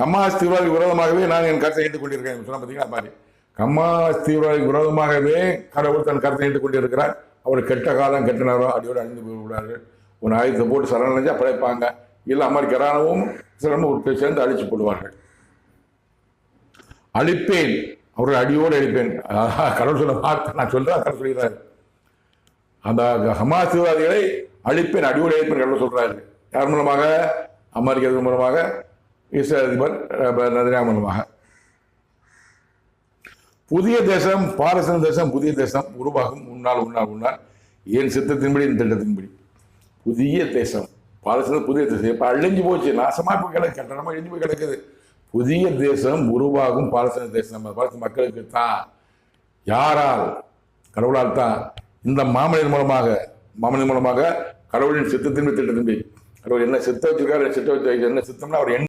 Hamas தீவிரவாதிக்கு விரோதமாகவே நான் என் கருத்தை ஏற்றுக் கொண்டிருக்கிறேன் சொன்ன பார்த்தீங்களா மாதிரி ஹமாஸ் தீவிரவாதிக்கு விரோதமாகவே கடவுள் தன் கருத்தை ஏற்றுக் கொண்டிருக்கிறார். அவர் கெட்ட காலம் கெட்ட நேரம் அடியோடு அழிந்து போய்விடுவார்கள். ஒரு ஆயுதத்தை போட்டு சரணடைஞ்சா படைப்பாங்க. இல்லை அமெரிக்க இராணுவம் சிறப்பு சேர்ந்து அழிச்சு போடுவார்கள். அழிப்பேன், அவர்கள் அடியோடு அழிப்பேன். கடவுள் சொல்ல வார்த்தை நான் சொல்றேன், கடவுள் சொல்கிறார். அந்த ஹமாஸ் தீவிரவாதிகளை அழிப்பேன், அடியோடு அழிப்பேன் கடவுள் சொல்றாரு. யார் மூலமாக? அமெரிக்க மூலமாக, இஸ்ரேல் அதிபர் நெதன்யாஹு மூலமாக. புதிய தேசம், பாலஸ்தீன தேசம் புதிய தேசம் உருவாகும் முன்னால் என் சித்தத்தின்படி, இந்த திட்டத்தின்படி புதிய தேசம் பாலஸ்தீன புதிய தேசம். இப்ப அழிஞ்சு போச்சு, நாசமா போய் கிடக்கு, கட்டணமா அழிஞ்சு போய் கிடக்குது. புதிய தேசம் உருவாகும் பாலஸ்தீன தேசம். நம்ம பாலஸ்தீன மக்களுக்கு தான். யாரால்? கடவுளால் தான். இந்த மாமனிதன் மூலமாக கடவுளின் சித்தத்தின்படி, திட்டத்தின்படி. கடவுள் என்ன சித்த வச்சிருக்காரு, சித்த வச்சு என்ன சித்தம்னா அவர்